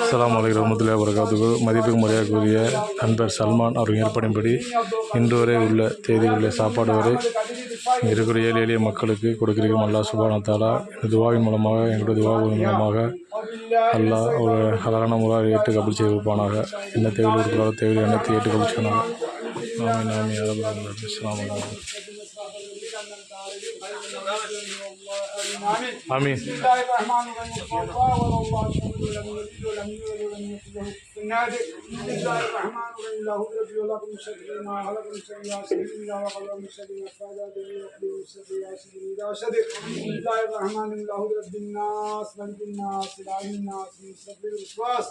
அஸ்ஸலாமு அலைக்கும் வரஹ்மத்துல்லாஹி வபரகாத்துஹு. மதிப்புக்கு மரியாதைக்குரிய நண்பர் சல்மான் அவர்கள் ஏற்படின்படி இன்று வரை உள்ள தேதிகளில் சாப்பாடு வரை இருக்கிற ஏழை எளிய மக்களுக்கு கொடுக்கிறோம். அல்லாஹ் சுப்ஹானஹு வ தஆலா இந்த துவாவின் மூலமாக எங்களுடைய துவாவின் மூலமாக அல்லாஹ் ஒரு அழகான முறையில் ஏற்று கபல் செய்து கொடுப்பானாக. என்ன தேவையில் கொடுக்குறாரோ தேவையில் அனைத்து ஏற்று கபல் செய்யணும். ஆமீன் ஆமீன். அஸ்ஸலாமு அலைக்கும். آمين. بسم الله الرحمن الرحيم. بسم الله الرحمن الرحيم. له الذي خلق من شر ما خلق من شر غاسق إذا وقب من شر النفاثات في العقد ومن شر حاسد إذا حسد. بسم الله الرحمن الرحيم. له رب الناس ملك الناس إله الناس من شر الوسواس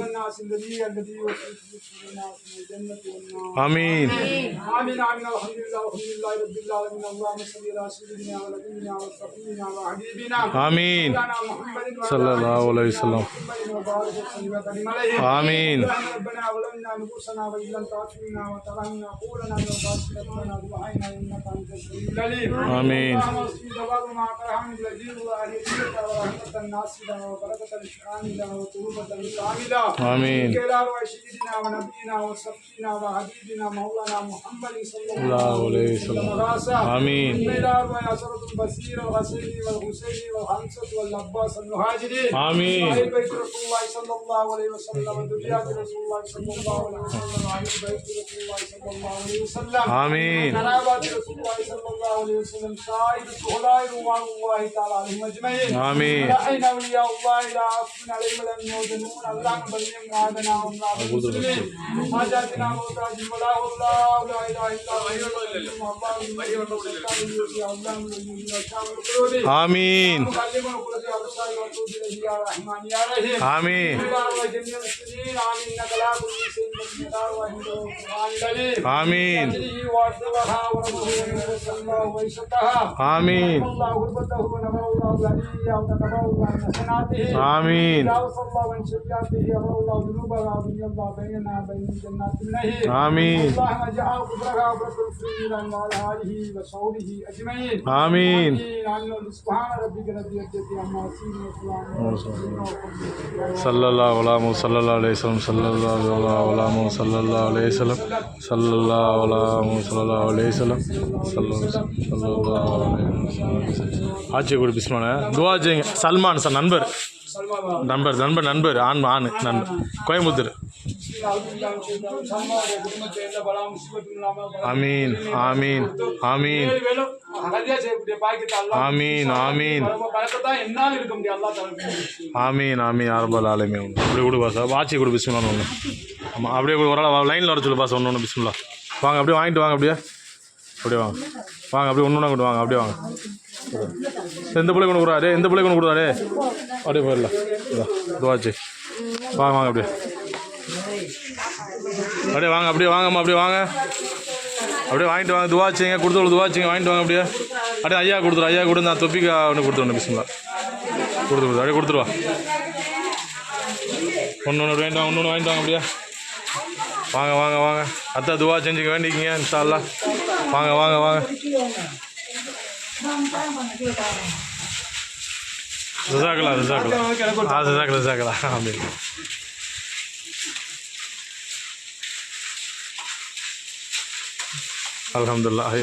الناس الذي يوسوس في صدور الناس من الجنة والنار. آمين آمين آمين. الحمد لله رب العالمين. اللهم صل على سيدنا ونبينا وصفينا وحبيبنا آمين صلى الله عليه وسلم. آمين. ربنا ظلمنا أنفسنا وإن لم تغفر لنا وترحمنا لنكونن من الخاسرين. دعائنا إنك أنت السميع العليم. آمين. اللهم اصلح دواب ما كرهنا الذين وأهلنا ورحمة الناس وبركة الشاملة وتوبة كاملة. آمين. إلى سيدنا ونبينا وصفينا وحبيبنا مولانا محمد صلى الله عليه وسلم. آمين. إلى أسرة البصير والحسين والحسين والحمزة والعباس المهاجرين. آمين. أهل بيت رسول الله صلى الله عليه وسلم وذريات رسول الله صلى الله عليه وسلم وأهل بيت رسول الله صلى الله عليه وسلم. آمين. قرابات رسول الله صلى الله عليه وسلم سائر الشهداء رضوان الله تعالى عليهم أجمعين. آمين. أين أولياء الله لا خوف عليهم ولا هم يحزنون. اللهم بلغ مرادنا ومراد المسلمين. حاجاتنا ومحتاجين ولا الله لا إله إلا هو آمين آمين آمين آمين آمين آمين آمين. صلى الله على محمد صلى الله عليه وسلم صلى الله على محمد صلى الله عليه وسلم صلى الله على محمد صلى الله عليه وسلم صلى الله عليه وسلم. ஆட்சி குடி பிஸ்மான துவா செய்யுங்க. சல்மான் சார் நண்பர் நண்பர் நண்பர் நண்பர் ஆண் ஆண் நண்பர் கோயம்புத்தூர். ஆமீன் ஆமீன் ஆமீன் ஆமீன் ஆமீன் ஆமீன் ஆமீன் அரபல் ஆலமீன். அப்படியே கொடு பாசா வாட்சி கொடு பிஸ்மில்லா ஒன்று. ஆமாம் அப்படியே ஒரு ஆள் லைனில் வர சொல்லு பாசா ஒன்று ஒன்று பிஸ்மில்லா. வாங்க அப்படியே வாங்கிட்டு வாங்க. அப்படியே அப்படியே வாங்க வாங்க அப்படியே ஒன்று ஒன்றா கொண்டு வாங்க. அப்படியே வாங்க. எந்த பிள்ளை கொண்டு கொடுறாரு எந்த பிள்ளை கொண்டு கொடுறாரு அப்படியே போயிடலாம். துவாச்சு வாங்க வாங்க அப்படியே அப்படியே வாங்க அப்படியே வாங்கம்மா அப்படியே வாங்க அப்படியே வாங்கிட்டு வாங்க. துவாச்சிங்க கொடுத்து துவாச்சிங்க வாங்கிட்டு வாங்க. அப்படியே அப்படியே ஐயா கொடுத்துரு ஐயா கொடு. நான் தொப்பிக்கா ஒன்று கொடுத்துருவேன் பிஸ்மில்லா கொடுத்து அப்படியே கொடுத்துருவா. ஒன்று ஒன்று வாங்கிட்டு வாங்க ஒன்று ஒன்று வாங்கிட்டு வாங்க. அப்படியே வாங்க வாங்க வாங்க. அத்தா துவா செஞ்சுக்க வேண்டிக்கிங்க இன்ஷா அல்லாஹ். வாங்க வாங்க வாங்க. ஜஸாக்கல்லாஹ் ஜஸாக்கல்லாஹ் ஜஸாக்கல்லாஹ் ஜஸாக்கல்லாஹ். ஆமீன். அல்ஹம்துலில்லாஹ்.